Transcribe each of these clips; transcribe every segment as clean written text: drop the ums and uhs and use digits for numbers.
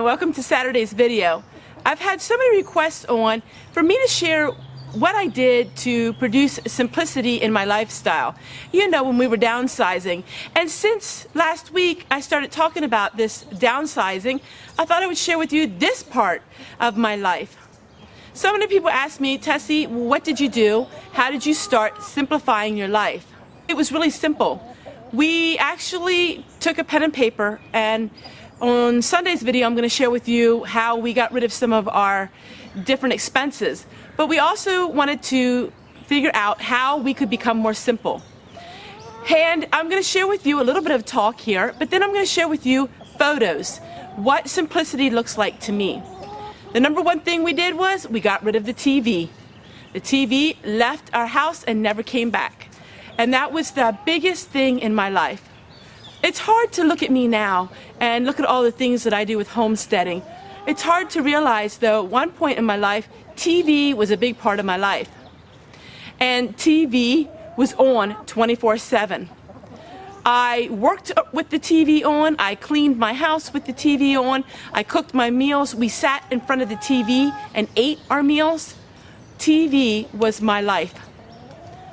Welcome to Saturday's video. I've had so many requests for me to share what I did to produce simplicity in my lifestyle. You know, when we were downsizing. And since last week I started talking about this downsizing, I thought I would share with you this part of my life. So many people ask me, Tessie, what did you do? How did you start simplifying your life? It was really simple. We actually took a pen and paper, and on Sunday's video I'm going to share with you how we got rid of some of our different expenses. But we also wanted to figure out how we could become more simple. And I'm going to share with you a little bit of talk here, but then I'm going to share with you photos, what simplicity looks like to me. The number one thing we did was we got rid of the TV. The TV left our house and never came back. And that was the biggest thing in my life. It's hard to look at me now and look at all the things that I do with homesteading. It's hard to realize, though, at one point in my life, TV was a big part of my life. And TV was on 24/7. I worked with the TV on, I cleaned my house with the TV on, I cooked my meals, we sat in front of the TV and ate our meals. TV was my life.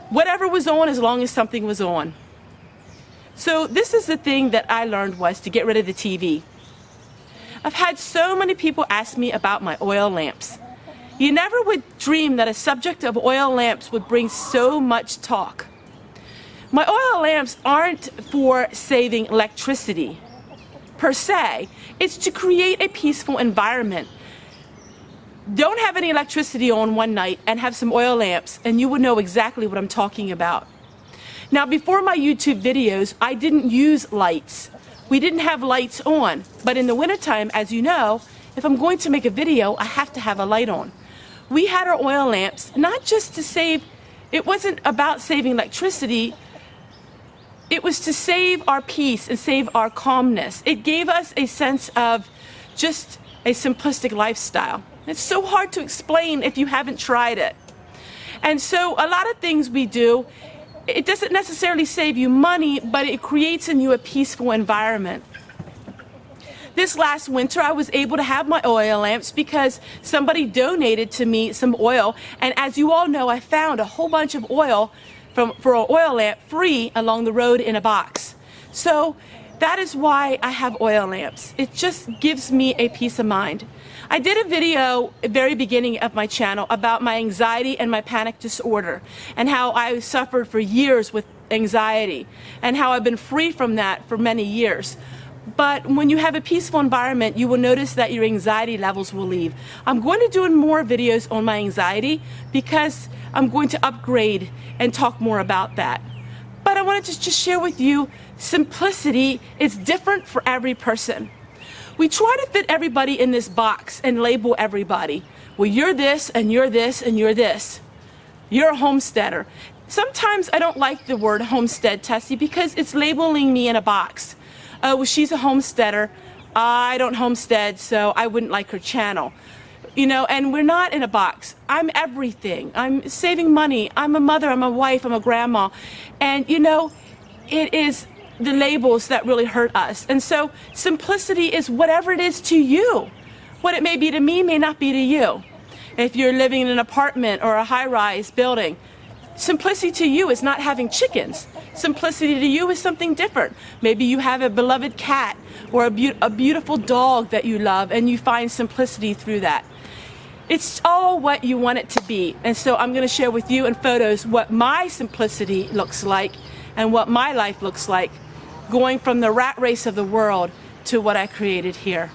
Whatever was on, as long as something was on. So this is the thing that I learned, was to get rid of the TV. I've had so many people ask me about my oil lamps. You never would dream that a subject of oil lamps would bring so much talk. My oil lamps aren't for saving electricity per se. It's to create a peaceful environment. Don't have any electricity on one night and have some oil lamps and you will know exactly what I'm talking about. Now, before my YouTube videos, I didn't use lights. We didn't have lights on. But in the wintertime, as you know, if I'm going to make a video, I have to have a light on. We had our oil lamps, not just to save, it wasn't about saving electricity, it was to save our peace and save our calmness. It gave us a sense of just a simplistic lifestyle. It's so hard to explain if you haven't tried it. And so a lot of things we do, it doesn't necessarily save you money, but it creates in you a peaceful environment. This last winter I was able to have my oil lamps because somebody donated to me some oil, and as you all know, I found a whole bunch of oil for an oil lamp free along the road in a box. So that is why I have oil lamps. It just gives me a peace of mind. I did a video at the very beginning of my channel about my anxiety and my panic disorder and how I suffered for years with anxiety and how I've been free from that for many years. But when you have a peaceful environment, you will notice that your anxiety levels will leave. I'm going to do more videos on my anxiety because I'm going to upgrade and talk more about that. But I wanted to just share with you, simplicity is different for every person. We try to fit everybody in this box and label everybody. Well, you're this, and you're this, and you're this. You're a homesteader. Sometimes I don't like the word homestead, Tessie, because it's labeling me in a box. Well, she's a homesteader. I don't homestead, so I wouldn't like her channel. You know, and we're not in a box. I'm everything. I'm saving money. I'm a mother, I'm a wife, I'm a grandma. And, you know, it is the labels that really hurt us. And so simplicity is whatever it is to you. What it may be to me may not be to you. If you're living in an apartment or a high-rise building, simplicity to you is not having chickens. Simplicity to you is something different. Maybe you have a beloved cat or a beautiful dog that you love and you find simplicity through that. It's all what you want it to be. And so I'm going to share with you in photos what my simplicity looks like and what my life looks like, going from the rat race of the world to what I created here.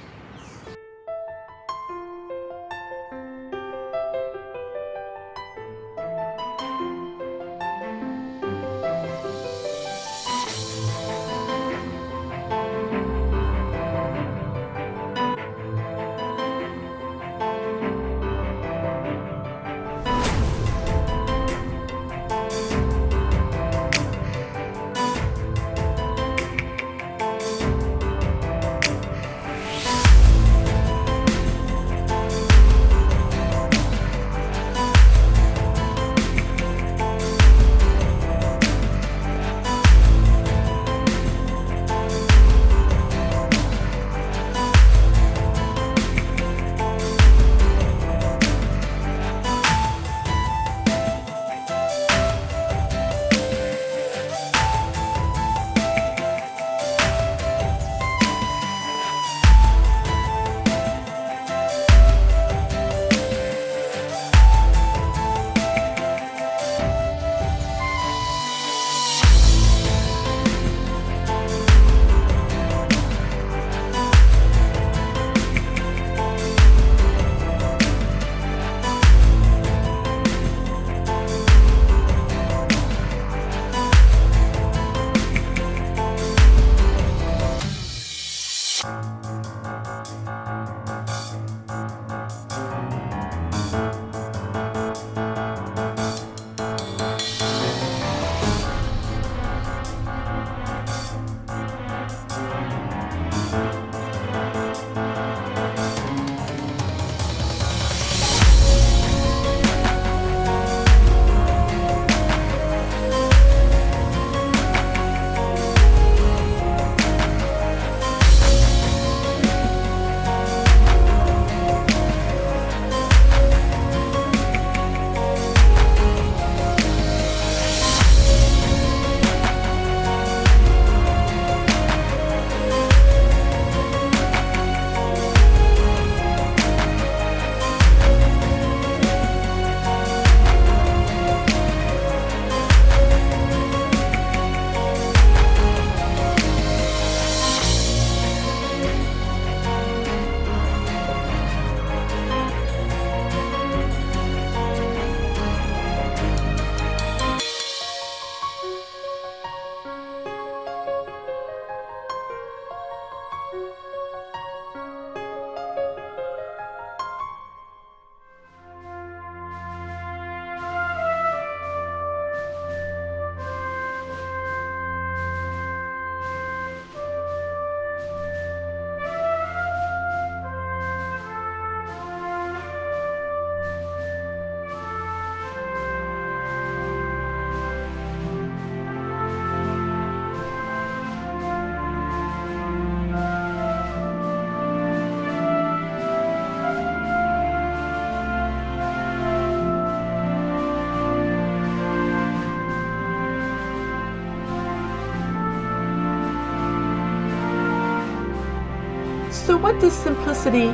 So what does simplicity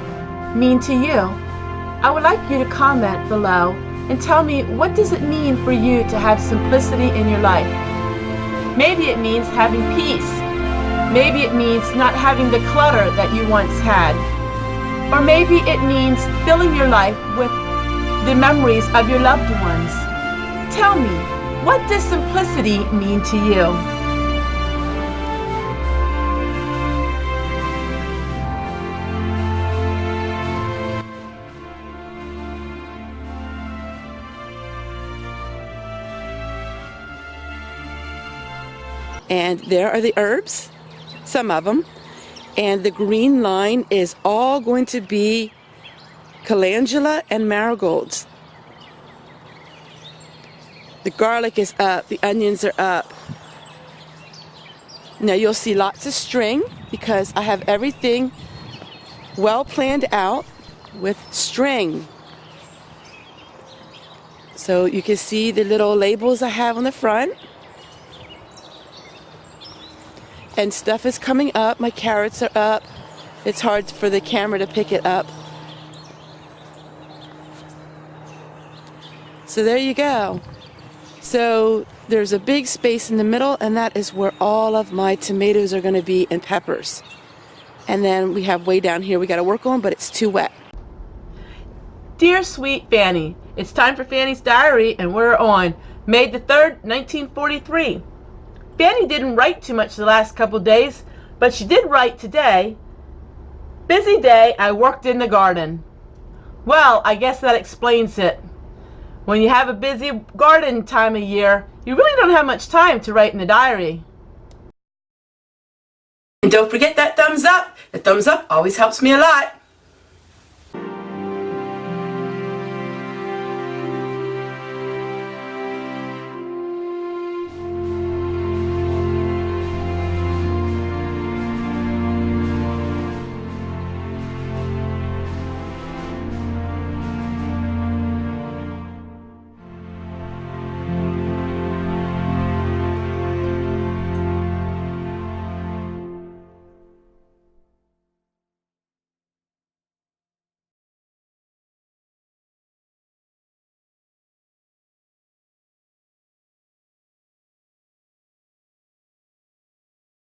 mean to you? I would like you to comment below and tell me, what does it mean for you to have simplicity in your life? Maybe it means having peace. Maybe it means not having the clutter that you once had. Or maybe it means filling your life with the memories of your loved ones. Tell me, what does simplicity mean to you? And there are the herbs, some of them. And the green line is all going to be calendula and marigolds. The garlic is up, the onions are up. Now you'll see lots of string because I have everything well planned out with string. So you can see the little labels I have on the front. And stuff is coming up. My carrots are up. It's hard for the camera to pick it up. So there you go. So there's a big space in the middle, and that is where all of my tomatoes are going to be, and peppers. And then we have way down here we got to work on, but it's too wet. Dear sweet Fanny, it's time for Fanny's diary, and we're on May the 3rd, 1943. Fanny didn't write too much the last couple days, but she did write today. Busy day, I worked in the garden. Well, I guess that explains it. When you have a busy garden time of year, you really don't have much time to write in the diary. And don't forget that thumbs up. The thumbs up always helps me a lot.